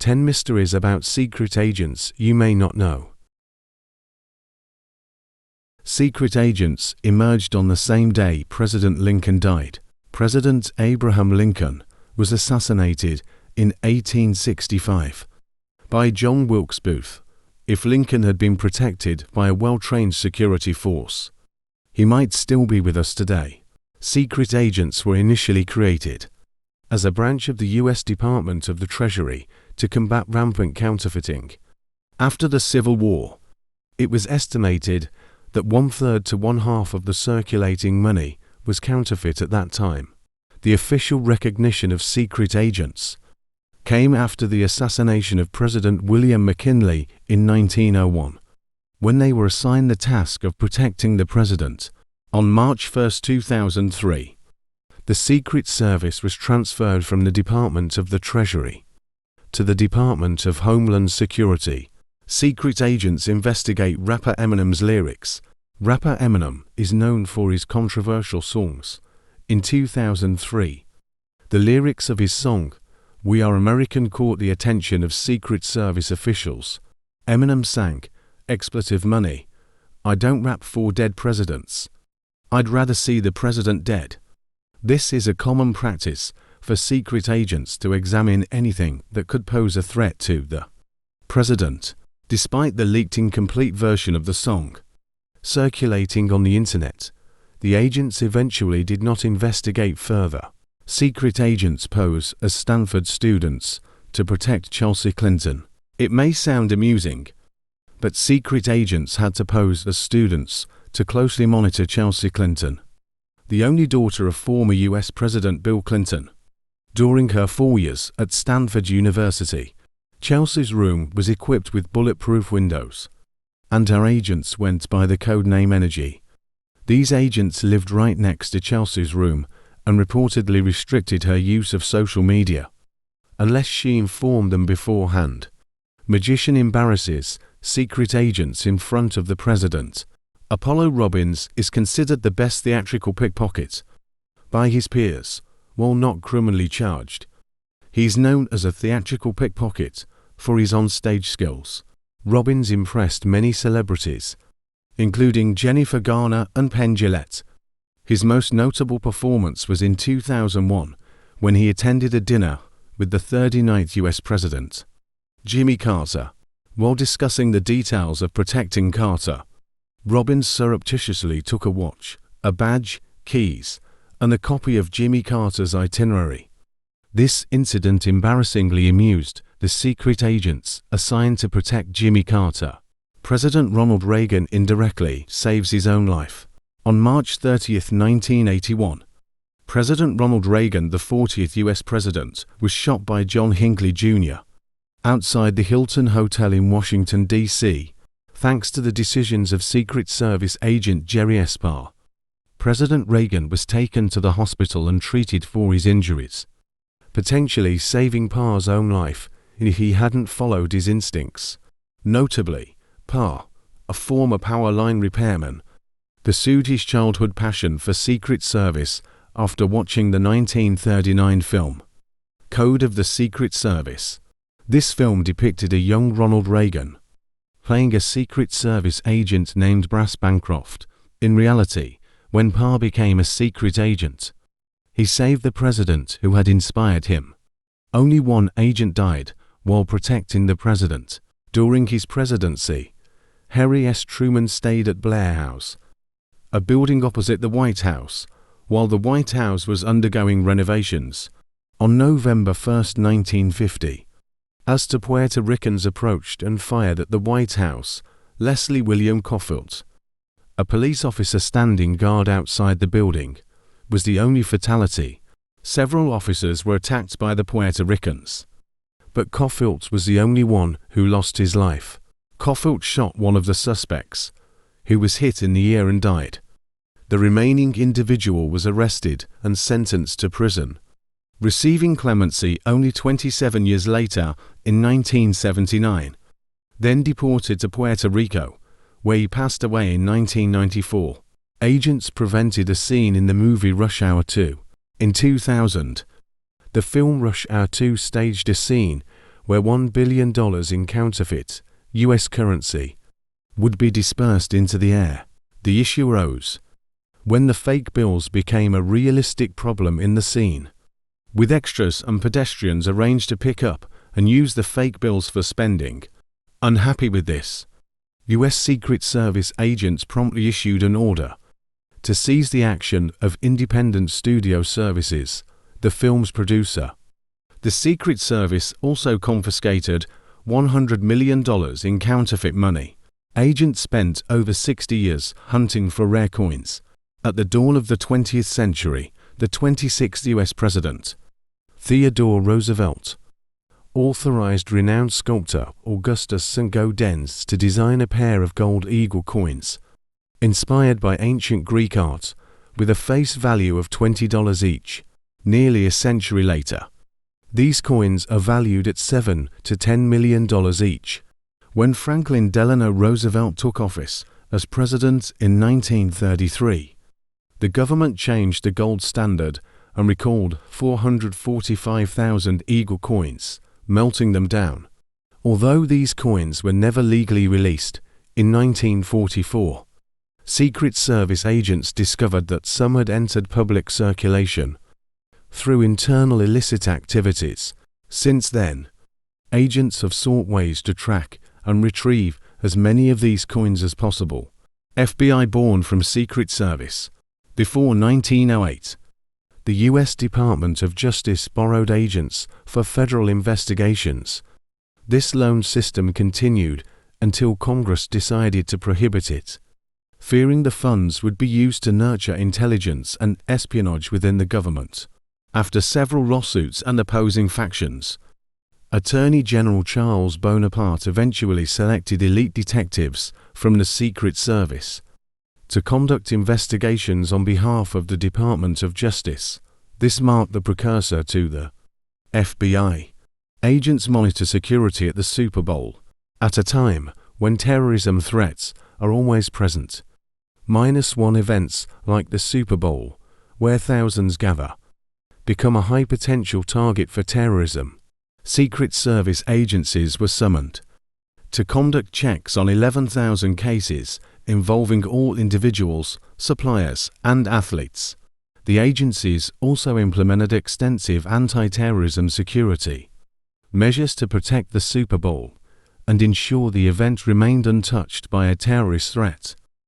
10 mysteries about secret agents you may not know. Secret agents emerged on the same day President Lincoln died. President Abraham Lincoln was assassinated in 1865 by John Wilkes Booth. If Lincoln had been protected by a well-trained security force, he might still be with us today. Secret agents were initially created as a branch of the U.S. Department of the Treasury to combat rampant counterfeiting. After the Civil War, it was estimated that 1/3 to 1/2 of the circulating money was counterfeit at that time. The official recognition of secret agents came after the assassination of President William McKinley in 1901, when they were assigned the task of protecting the president. On March 1, 2003, the Secret Service was transferred from the Department of the Treasury to the Department of Homeland Security. Secret agents investigate rapper Eminem's lyrics. Rapper Eminem is known for his controversial songs. In 2003, the lyrics of his song, "We Are American," caught the attention of Secret Service officials. Eminem sang, "Expletive money. I don't rap for dead presidents. I'd rather see the president dead." This is a common practice for secret agents to examine anything that could pose a threat to the president. Despite the leaked incomplete version of the song circulating on the internet, the agents eventually did not investigate further. Secret agents pose as Stanford students to protect Chelsea Clinton. It may sound amusing, but secret agents had to pose as students to closely monitor Chelsea Clinton, the only daughter of former U.S. President Bill Clinton. During her 4 years at Stanford University, Chelsea's room was equipped with bulletproof windows, and her agents went by the code name Energy. These agents lived right next to Chelsea's room and reportedly restricted her use of social media, unless she informed them beforehand. Magician embarrasses secret agents in front of the president. Apollo Robbins is considered the best theatrical pickpocket by his peers, while not criminally charged. He is known as a theatrical pickpocket for his on-stage skills. Robbins impressed many celebrities, including Jennifer Garner and Penn Jillette. His most notable performance was in 2001, when he attended a dinner with the 39th U.S. President, Jimmy Carter. While discussing the details of protecting Carter, Robbins surreptitiously took a watch, a badge, keys, and a copy of Jimmy Carter's itinerary. This incident embarrassingly amused the secret agents assigned to protect Jimmy Carter. President Ronald Reagan indirectly saves his own life. On March 30, 1981, President Ronald Reagan, the 40th U.S. President, was shot by John Hinckley Jr. outside the Hilton Hotel in Washington, D.C., thanks to the decisions of Secret Service agent Jerry Espar. President Reagan was taken to the hospital and treated for his injuries, potentially saving Parr's own life if he hadn't followed his instincts. Notably, Parr, a former power line repairman, pursued his childhood passion for Secret Service after watching the 1939 film, Code of the Secret Service. This film depicted a young Ronald Reagan playing a Secret Service agent named Brass Bancroft. In reality, when Parr became a secret agent, he saved the president who had inspired him. Only one agent died while protecting the president. During his presidency, Harry S. Truman stayed at Blair House, a building opposite the White House, while the White House was undergoing renovations. On November 1, 1950, as the Puerto Ricans approached and fired at the White House, Leslie William Caulfield, a police officer standing guard outside the building, was the only fatality. Several officers were attacked by the Puerto Ricans, but Caulfield was the only one who lost his life. Caulfield shot one of the suspects, who was hit in the ear and died. The remaining individual was arrested and sentenced to prison, receiving clemency only 27 years later in 1979, then deported to Puerto Rico, where he passed away in 1994. Agents prevented a scene in the movie Rush Hour 2. In 2000, the film Rush Hour 2 staged a scene where $1 billion in counterfeit U.S. currency would be dispersed into the air. The issue arose when the fake bills became a realistic problem in the scene, with extras and pedestrians arranged to pick up and use the fake bills for spending. Unhappy with this, U.S. Secret Service agents promptly issued an order to seize the action of Independent Studio Services, the film's producer. The Secret Service also confiscated $100 million in counterfeit money. Agents spent over 60 years hunting for rare coins. At the dawn of the 20th century, the 26th U.S. President, Theodore Roosevelt, authorized renowned sculptor Augustus St. Gaudens to design a pair of gold eagle coins, inspired by ancient Greek art, with a face value of $20 each. Nearly a century later, these coins are valued at $7 to $10 million each. When Franklin Delano Roosevelt took office as president in 1933, the government changed the gold standard and recalled 445,000 eagle coins, melting them down. Although these coins were never legally released, in 1944, Secret Service agents discovered that some had entered public circulation through internal illicit activities. Since then, agents have sought ways to track and retrieve as many of these coins as possible. FBI born from Secret Service. Before 1908, the U.S. Department of Justice borrowed agents for federal investigations. This loan system continued until Congress decided to prohibit it, fearing the funds would be used to nurture intelligence and espionage within the government. After several lawsuits and opposing factions, Attorney General Charles Bonaparte eventually selected elite detectives from the Secret Service to conduct investigations on behalf of the Department of Justice. This marked the precursor to the FBI. Agents monitor security at the Super Bowl, at a time when terrorism threats are always present. -1 events like the Super Bowl, where thousands gather, become a high potential target for terrorism. Secret Service agencies were summoned to conduct checks on 11,000 cases involving all individuals, suppliers, and athletes. The agencies also implemented extensive anti-terrorism security measures to protect the Super Bowl and ensure the event remained untouched by a terrorist threat.